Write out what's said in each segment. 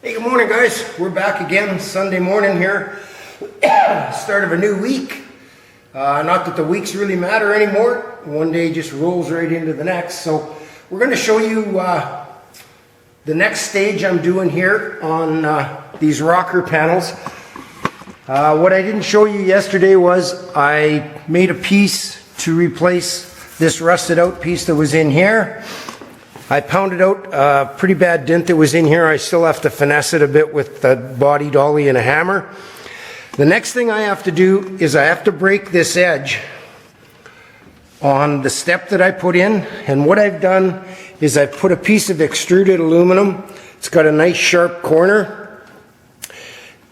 Hey, good morning guys. We're back again Sunday morning here. Start of a new week. Not that the weeks really matter anymore. One day just rolls right into the next. So we're going to show you the next stage I'm doing here on these rocker panels. What I didn't show you yesterday was I made a piece to replace this rusted out piece that was in here. I pounded out a pretty bad dent that was in here. I still have to finesse it a bit with the body dolly and a hammer. The next thing I have to do is I have to break this edge on the step that I put in. And what I've done is I've put a piece of extruded aluminum. It's got a nice sharp corner.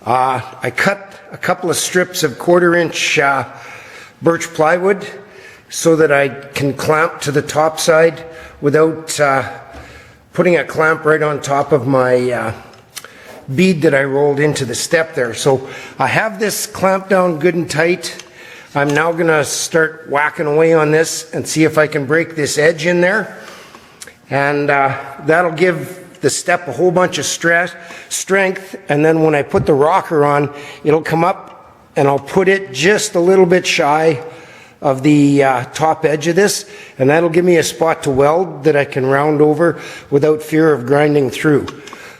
I cut a couple of strips of 1/4 inch birch plywood so that I can clamp to the top side without putting a clamp right on top of my bead that I rolled into the step there. So I have this clamped down good and tight. I'm now going to start whacking away on this and see if I can break this edge in there. And that'll give the step a whole bunch of strength. And then when I put the rocker on, it'll come up and I'll put it just a little bit shy of the top edge of this, and that'll give me a spot to weld that I can round over without fear of grinding through.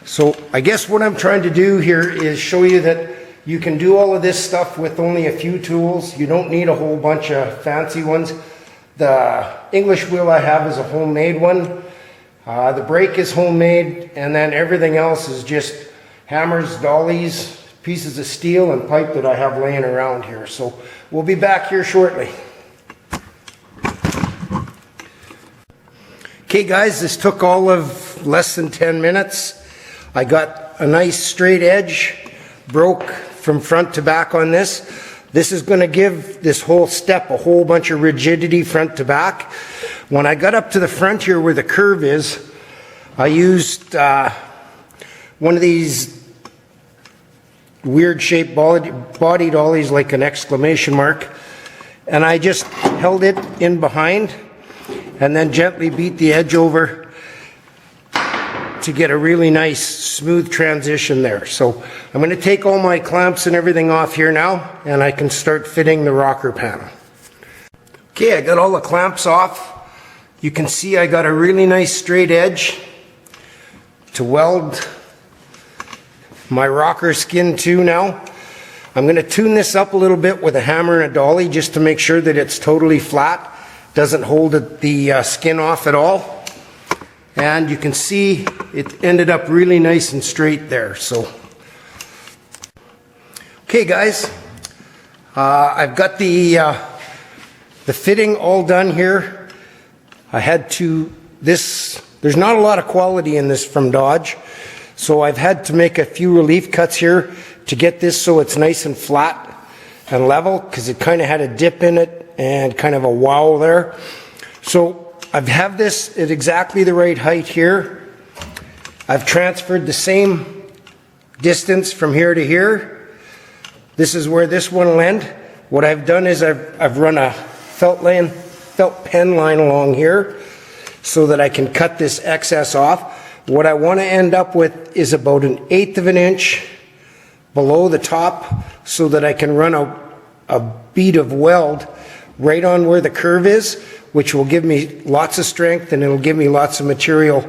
So I guess what I'm trying to do here is show you that you can do all of this stuff with only a few tools. You don't need a whole bunch of fancy ones. The English wheel I have is a homemade one. The brake is homemade, and then everything else is just hammers, dollies, pieces of steel and pipe that I have laying around here. So we'll be back here shortly. Okay guys, this took all of less than 10 minutes. I got a nice straight edge, broke from front to back on this. This is going to give this whole step a whole bunch of rigidity front to back. When I got up to the front here where the curve is, I used one of these weird shaped body dollies like an exclamation mark, and I just held it in behind and then gently beat the edge over to get a really nice smooth transition there. So I'm going to take all my clamps and everything off here now, and I can start fitting the rocker panel. Okay, I got all the clamps off. You can see I got a really nice straight edge to weld my rocker skin to now. I'm going to tune this up a little bit with a hammer and a dolly just to make sure that it's totally flat, doesn't hold the skin off at all. And you can see it ended up really nice and straight there. So, okay guys, I've got the fitting all done here. I had to, there's not a lot of quality in this from Dodge, so I've had to make a few relief cuts here to get this so it's nice and flat and level, because it kind of had a dip in it and kind of a wow there. So I have this at exactly the right height here. I've transferred the same distance from here to here. This is where this one will end. What I've done is I've run a felt pen line along here so that I can cut this excess off. What I want to end up with is about 1/8 of an inch below the top so that I can run a bead of weld right on where the curve is, which will give me lots of strength and it'll give me lots of material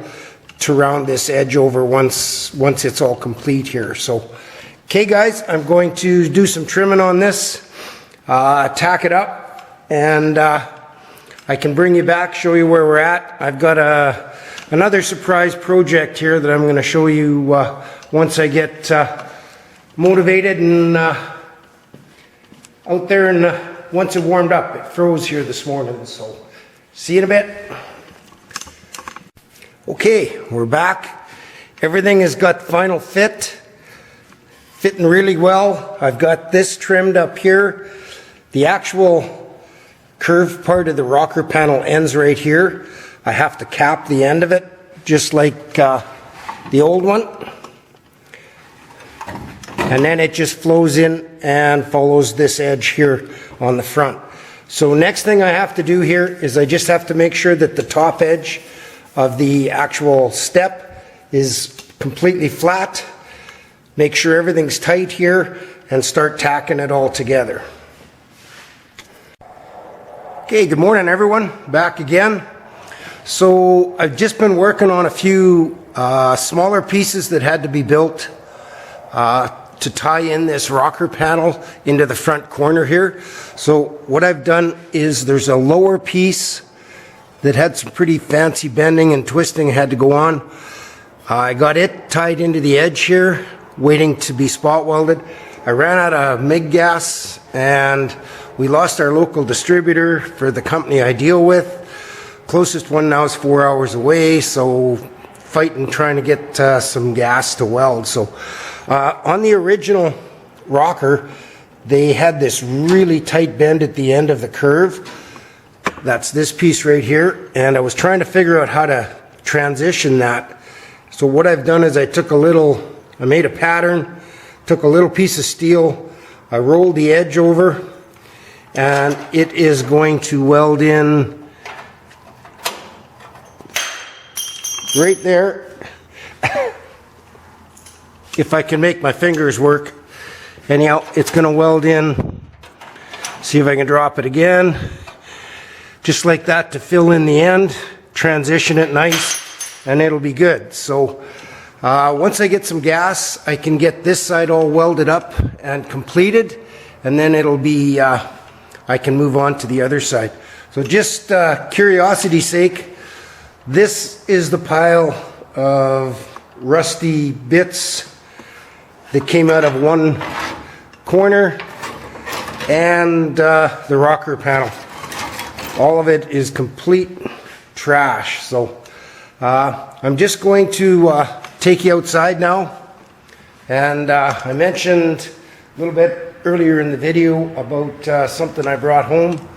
to round this edge over once it's all complete here. So, okay guys, I'm going to do some trimming on this, tack it up, and I can bring you back, show you where we're at. I've got another surprise project here that I'm going to show you once I get motivated and out there, and once it warmed up. It froze here this morning, so see you in a bit. Okay, we're back. Everything has got final fitting really well. I've got this trimmed up here. The actual curved part of the rocker panel ends right here. I have to cap the end of it, just like the old one. And then it just flows in and follows this edge here on the front. So next thing I have to do here is I just have to make sure that the top edge of the actual step is completely flat. make sure everything's tight here, and start tacking it all together. Okay, good morning everyone, back again. So I've just been working on a few smaller pieces that had to be built to tie in this rocker panel into the front corner here. So what I've done is there's a lower piece that had some pretty fancy bending and twisting had to go on. I got it tied into the edge here, waiting to be spot welded. I ran out of MIG gas and we lost our local distributor for the company I deal with. Closest one now is 4 hours away, so fighting trying to get some gas to weld. So on the original rocker, they had this really tight bend at the end of the curve. That's this piece right here, and I was trying to figure out how to transition that. So what I've done is I made a pattern, took a little piece of steel, I rolled the edge over, and it is going to weld in right there. If I can make my fingers work. Anyhow, it's going to weld in. See if I can drop it again. Just like that to fill in the end, transition it nice, and it'll be good. So once I get some gas, I can get this side all welded up and completed, and then it'll be, I can move on to the other side. So just curiosity's sake, this is the pile of rusty bits that came out of one corner and the rocker panel. All of it is complete trash. So I'm just going to take you outside now. And I mentioned a little bit earlier in the video about something I brought home.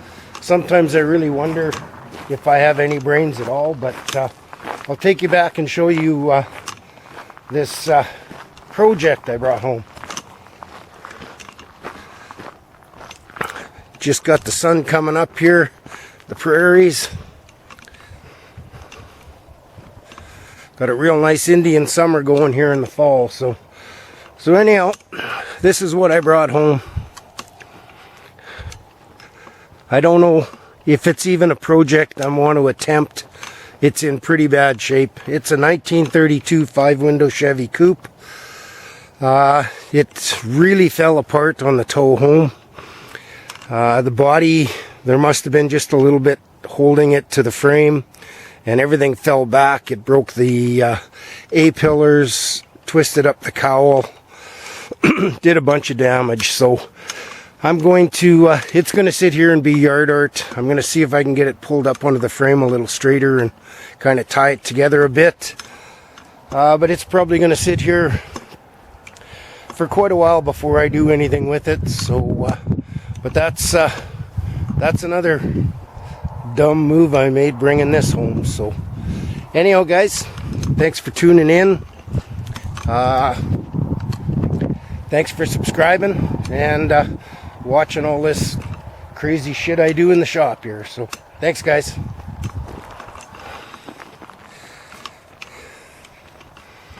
Sometimes I really wonder if I have any brains at all, but I'll take you back and show you this project I brought home. Just got the sun coming up here, the prairies. Got a real nice Indian summer going here in the fall. So anyhow, this is what I brought home. I don't know if it's even a project I want to attempt. It's in pretty bad shape. It's a 1932 5-window Chevy Coupe. It really fell apart on the tow home. The body, there must have been just a little bit holding it to the frame, and everything fell back. It broke the A-pillars, twisted up the cowl, did a bunch of damage. So I'm going to, it's going to sit here and be yard art. I'm going to see if I can get it pulled up onto the frame a little straighter and kind of tie it together a bit. But it's probably going to sit here for quite a while before I do anything with it. So, but that's another dumb move I made bringing this home. So anyhow, guys, thanks for tuning in. Thanks for subscribing and watching all this crazy shit I do in the shop here. So thanks, guys.